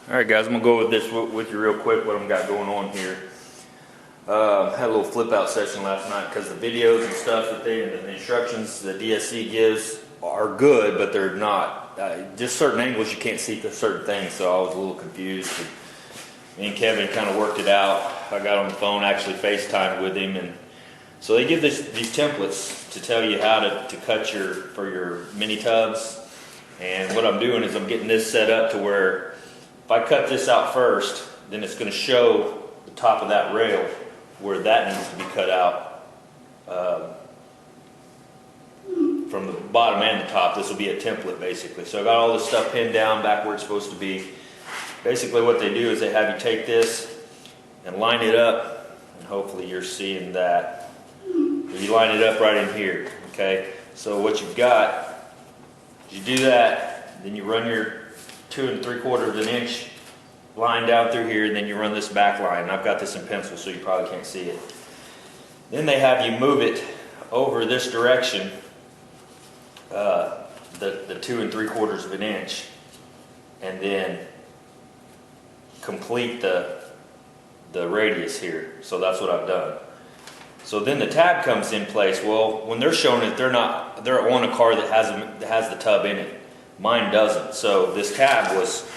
Alright guys, I'm going to go with this with you real quick, what I've got going on here. Had a little flip out session last night because the videos and stuff that the instructions the DSC gives are good, but they're not. Just certain angles you can't see certain things, so I was a little confused. Me and Kevin kind of worked it out. I got on the phone, actually FaceTimed with him, and so they give these templates to tell you how to cut for your mini tubs. And what I'm doing is I'm getting this set up to where if I cut this out first, then it's going to show the top of that rail where that needs to be cut out from the bottom and the top. This will be a template basically. So I got all this stuff pinned down back where it's supposed to be. Basically what they do is they have you take this and line it up, and hopefully you're seeing that. You line it up right in here, okay? So what you've got, you do that, then you run your 2 3/4 inch line down through here, and then you run this back line. I've got this in pencil, so you probably can't see it. Then they have you move it over this direction, the 2 3/4 inch, and then complete the radius here. So that's what I've done. So then the tab comes in place. Well, when they're showing it, they're on a car that has the tub in it. Mine doesn't. So this tab was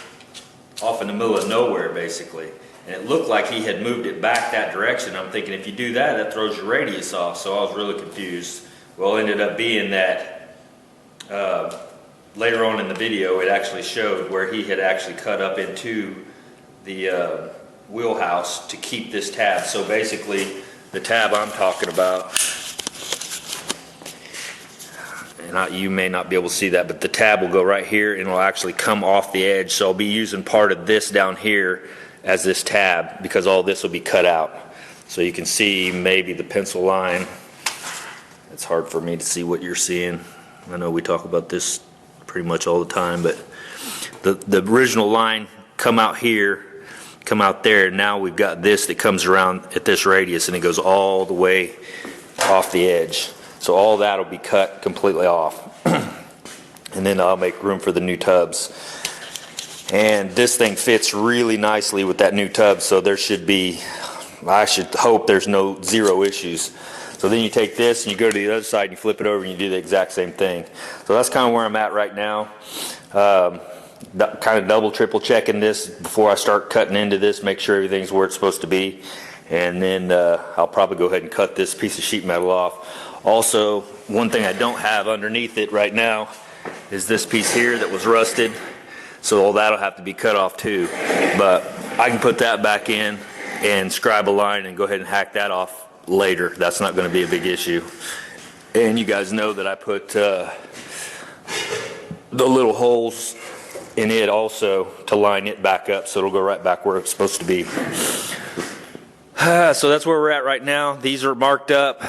off in the middle of nowhere basically, and it looked like he had moved it back that direction. I'm thinking if you do that, that throws your radius off. So I was really confused. Well, it ended up being that later on in the video, it actually showed where he had actually cut up into the wheelhouse to keep this tab. So basically, the tab I'm talking about, and you may not be able to see that, but the tab will go right here and it'll actually come off the edge. So I'll be using part of this down here as this tab because all this will be cut out. So you can see maybe the pencil line. It's hard for me to see what you're seeing. I know we talk about this pretty much all the time, but the original line come out here, come out there. Now we've got this that comes around at this radius and it goes all the way off the edge. So all that will be cut completely off. And then I'll make room for the new tubs. And this thing fits really nicely with that new tub, so there should be, I should hope there's zero issues. So then you take this and you go to the other side and you flip it over and you do the exact same thing. So that's kind of where I'm at right now. Kind of double, triple checking this before I start cutting into this, make sure everything's where it's supposed to be. And then I'll probably go ahead and cut this piece of sheet metal off. Also, one thing I don't have underneath it right now is this piece here that was rusted. So all that'll have to be cut off too. But I can put that back in and scribe a line and go ahead and hack that off later. That's not going to be a big issue. And you guys know that I put the little holes in it also to line it back up so it'll go right back where it's supposed to be. So that's where we're at right now. These are marked up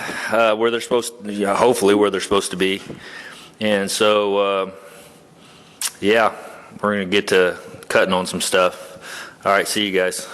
where they're supposed to, hopefully where they're supposed to be. And so, yeah, we're going to get to cutting on some stuff. All right, see you guys.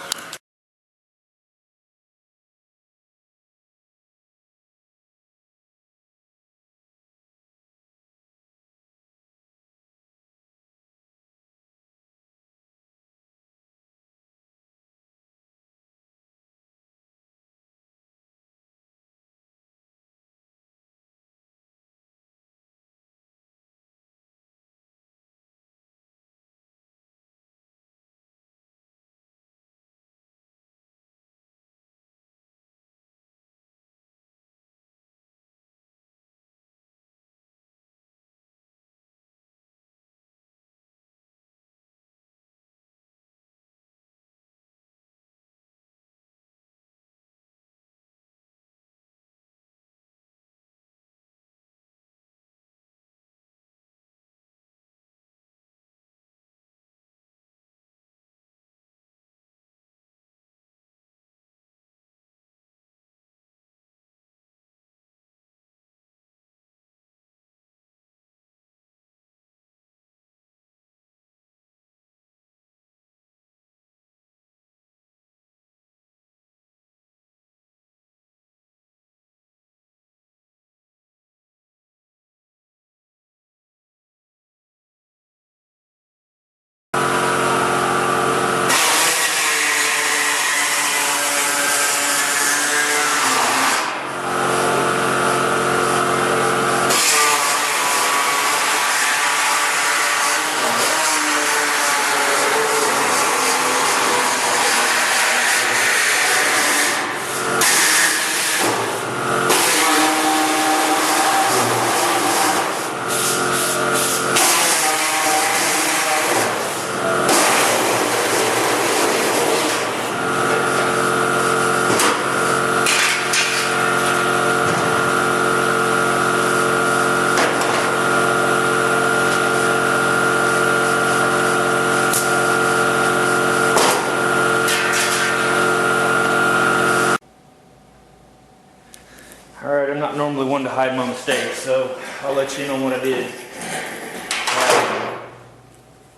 to hide my mistakes, so I'll let you know what I did.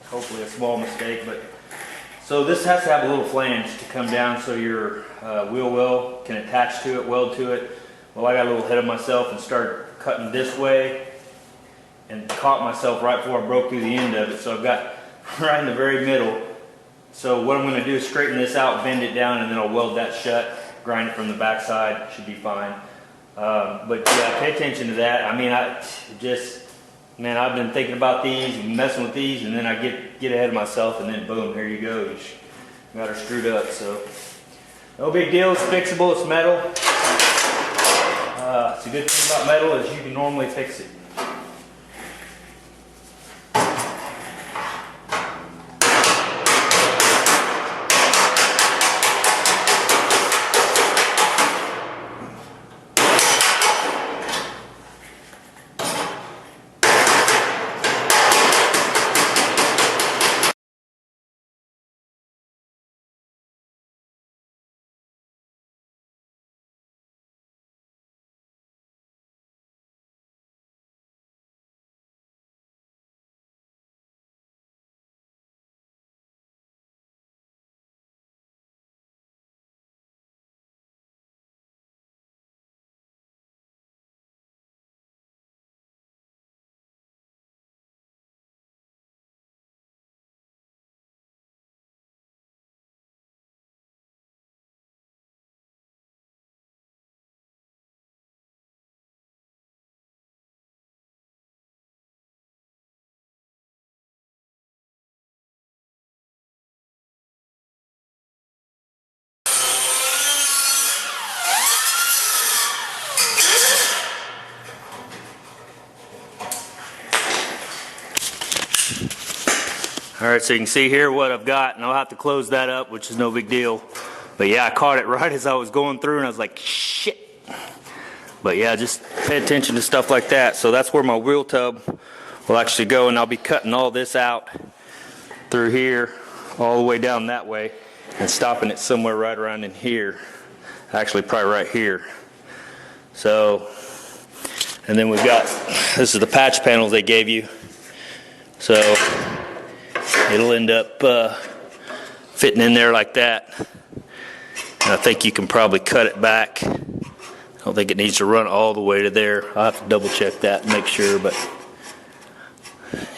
Hopefully a small mistake, but so this has to have a little flange to come down so your wheel well can attach to it, weld to it. Well, I got a little ahead of myself and started cutting this way and caught myself right before I broke through the end of it. So I've got right in the very middle. So what I'm going to do is straighten this out, bend it down, and then I'll weld that shut, grind it from the back side, should be fine. But yeah, pay attention to that. I mean, man, I've been thinking about these and messing with these, and then I get ahead of myself, and then boom, here you go. You got her screwed up. So no big deal. It's fixable. It's metal. It's a good thing about metal is you can normally fix it. All right, so you can see here what I've got, and I'll have to close that up, which is no big deal. But yeah, I caught it right as I was going through, and I was like, shit. But yeah, just pay attention to stuff like that. So that's where my wheel tub will actually go, and I'll be cutting all this out through here, all the way down that way, and stopping it somewhere right around in here. Actually, probably right here. So, and then we've got, this is the patch panels they gave you. So it'll end up fitting in there like that. And I think you can probably cut it back. I don't think it needs to run all the way to there. I'll have to double check that and make sure, but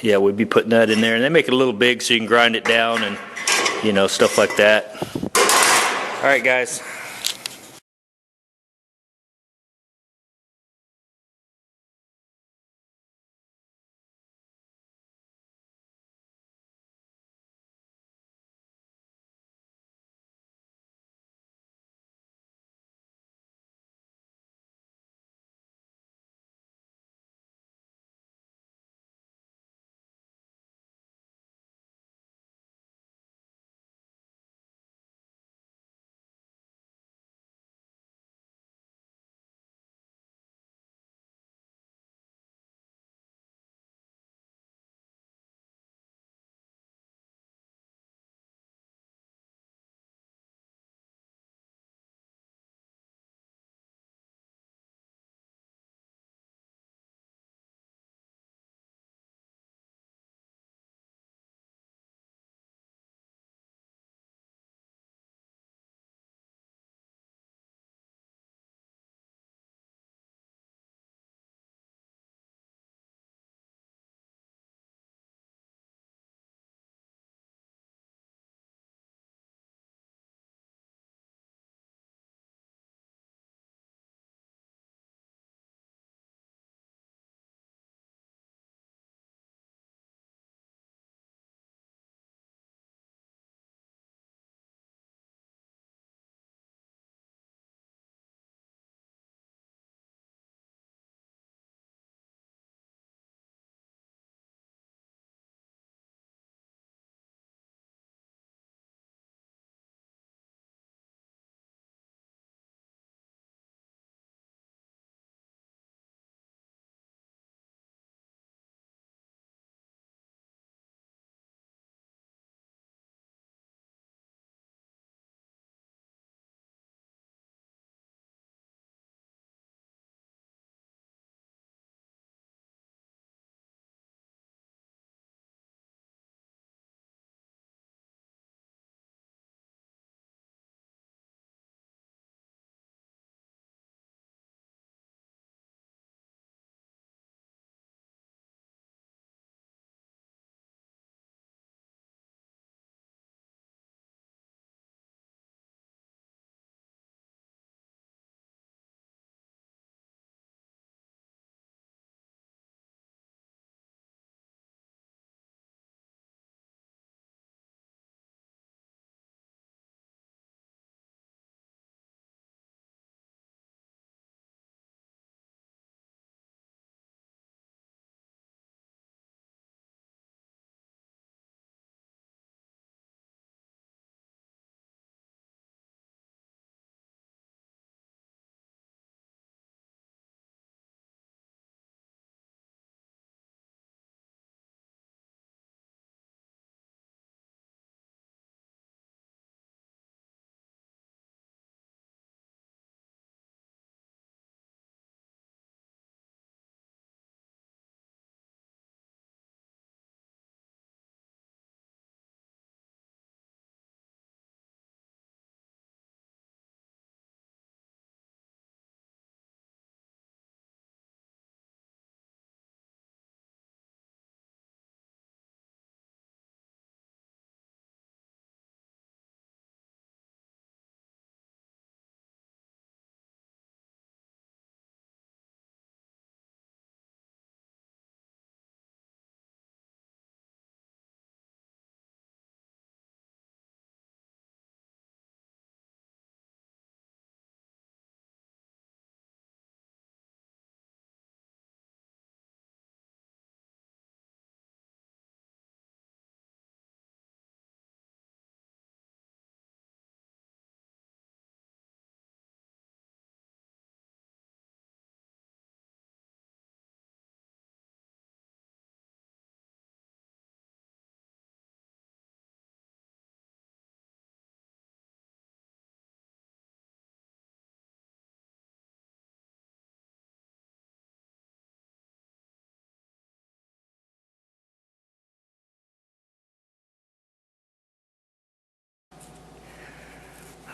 yeah, we'd be putting that in there. And they make it a little big so you can grind it down and, you know, stuff like that. All right, guys.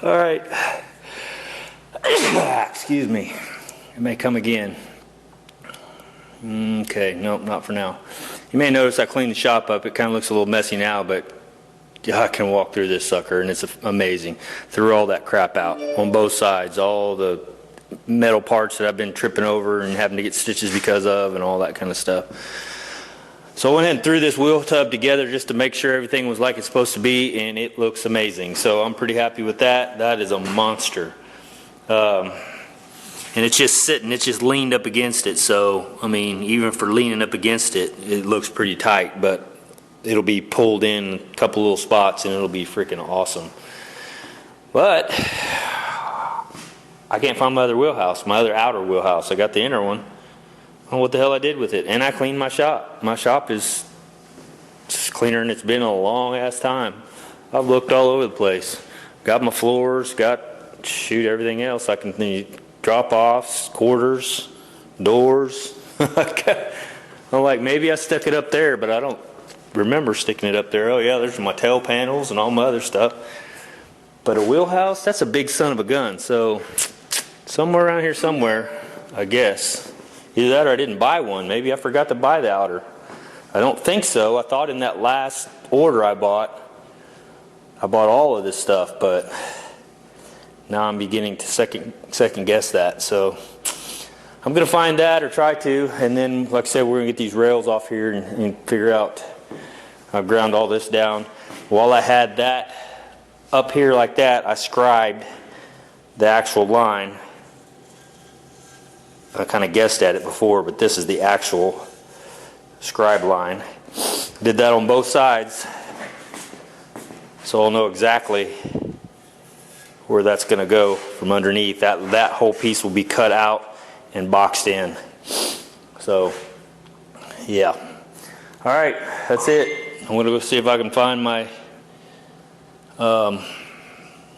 All right. Excuse me. It may come again. Okay, nope, not for now. You may notice I cleaned the shop up. It kind of looks a little messy now, but I can walk through this sucker, and it's amazing. Threw all that crap out on both sides, all the metal parts that I've been tripping over and having to get stitches because of, and all that kind of stuff. So I went ahead and threw this wheel tub together just to make sure everything was like it's supposed to be, and it looks amazing. So I'm pretty happy with that. That is a monster. And it's just sitting, it's just leaned up against it. So, I mean, even for leaning up against it, it looks pretty tight, but it'll be pulled in a couple little spots and it'll be freaking awesome. But I can't find my other wheelhouse, my other outer wheelhouse. I got the inner one. I don't know what the hell I did with it. And I cleaned my shop. My shop is cleaner than it's been in a long ass time. I've looked all over the place. Got my floors, got, shoot, everything else. I can drop offs, quarters, doors. I'm like, maybe I stuck it up there, but I don't remember sticking it up there. Oh yeah, there's my tail panels and all my other stuff. But a wheelhouse, that's a big son of a gun. So somewhere around here somewhere, I guess. Either that or I didn't buy one. Maybe I forgot to buy the outer. I don't think so. I thought in that last order I bought all of this stuff, but now I'm beginning to second guess that. So I'm going to find that or try to, and then, like I said, we're going to get these rails off here and figure out, I'll ground all this down. While I had that up here like that, I scribed the actual line. I kind of guessed at it before, but this is the actual scribe line. Did that on both sides, so I'll know exactly where that's going to go from underneath. That whole piece will be cut out and boxed in. So, yeah. All right, that's it. I'm going to go see if I can find my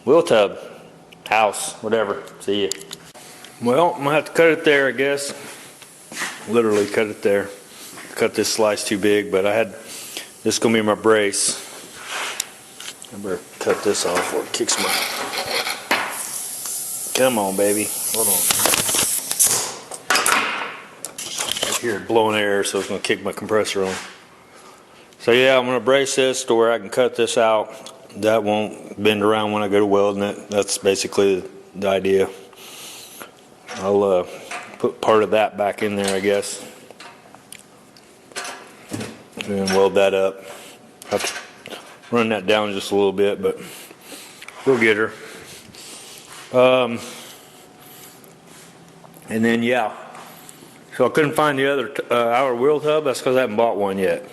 wheel tub, house, whatever. See ya. Well, I'm going to have to cut it there, I guess. Literally cut it there. Cut this slice too big, but this is going to be my brace. I better cut this off before it kicks my... Come on, baby. Hold on. I hear it blowing air, so it's going to kick my compressor on. So yeah, I'm going to brace this to where I can cut this out. That won't bend around when I go to welding it. That's basically the idea. I'll put part of that back in there, I guess, and weld that up. Have to run that down just a little bit, but we'll get her. And then yeah, so I couldn't find the other outer wheel tub. That's because I haven't bought one yet.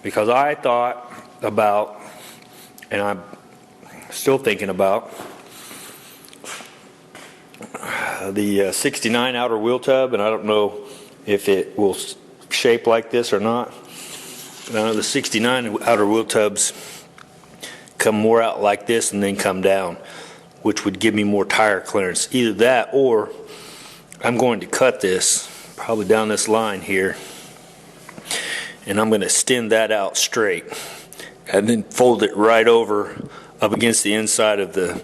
Because I thought about, and I'm still thinking about, the 69 outer wheel tub, and I don't know if it will shape like this or not. The 69 outer wheel tubs come more out like this and then come down, which would give me more tire clearance. Either that, or I'm going to cut this probably down this line here, and I'm going to extend that out straight and then fold it right over up against the inside of the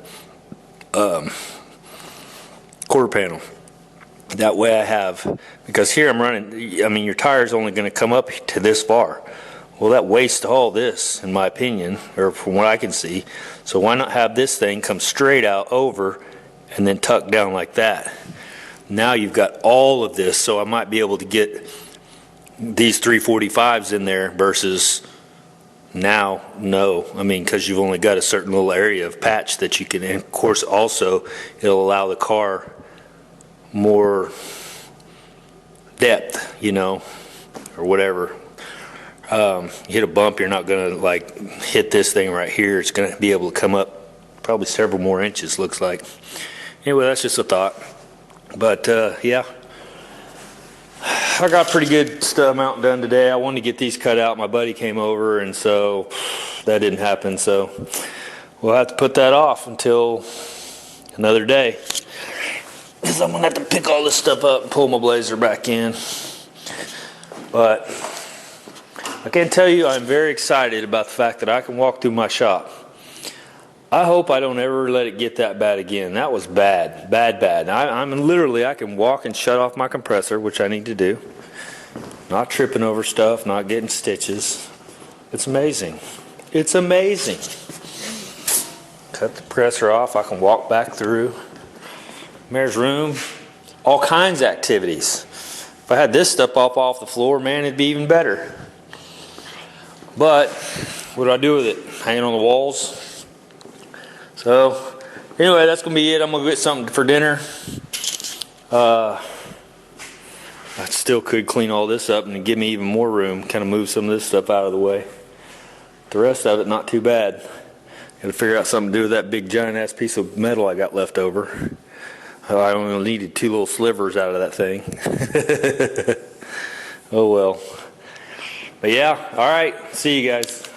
quarter panel. That way I have, because here I'm running, I mean, your tire's only going to come up to this far. Well, that wastes all this, in my opinion, or from what I can see. So why not have this thing come straight out over and then tuck down like that? Now you've got all of this, so I might be able to get these 345s in there versus now, no. I mean, because you've only got a certain little area of patch that you can, and of course also it'll allow the car more depth, you know, or whatever. You hit a bump, you're not going to like hit this thing right here. It's going to be able to come up probably several more inches, looks like. Anyway, that's just a thought. But yeah, I got pretty good amount done today. I wanted to get these cut out. My buddy came over, and so that didn't happen. So we'll have to put that off until another day, because I'm going to have to pick all this stuff up and pull my Blazer back in. But I can tell you I'm very excited about the fact that I can walk through my shop. I hope I don't ever let it get that bad again. That was bad, bad, bad. I'm literally, I can walk and shut off my compressor, which I need to do. Not tripping over stuff, not getting stitches. It's amazing. It's amazing. Cut the compressor off, I can walk back through. There's room, all kinds of activities. If I had this stuff off the floor, man, it'd be even better. But what do I do with it? Hanging on the walls? So, anyway, that's going to be it. I'm going to get something for dinner. I still could clean all this up and give me even more room, kind of move some of this stuff out of the way. The rest of it, not too bad. Got to figure out something to do with that big giant ass piece of metal I got left over. I only needed 2 little slivers out of that thing. Oh well. But yeah, all right. See you guys.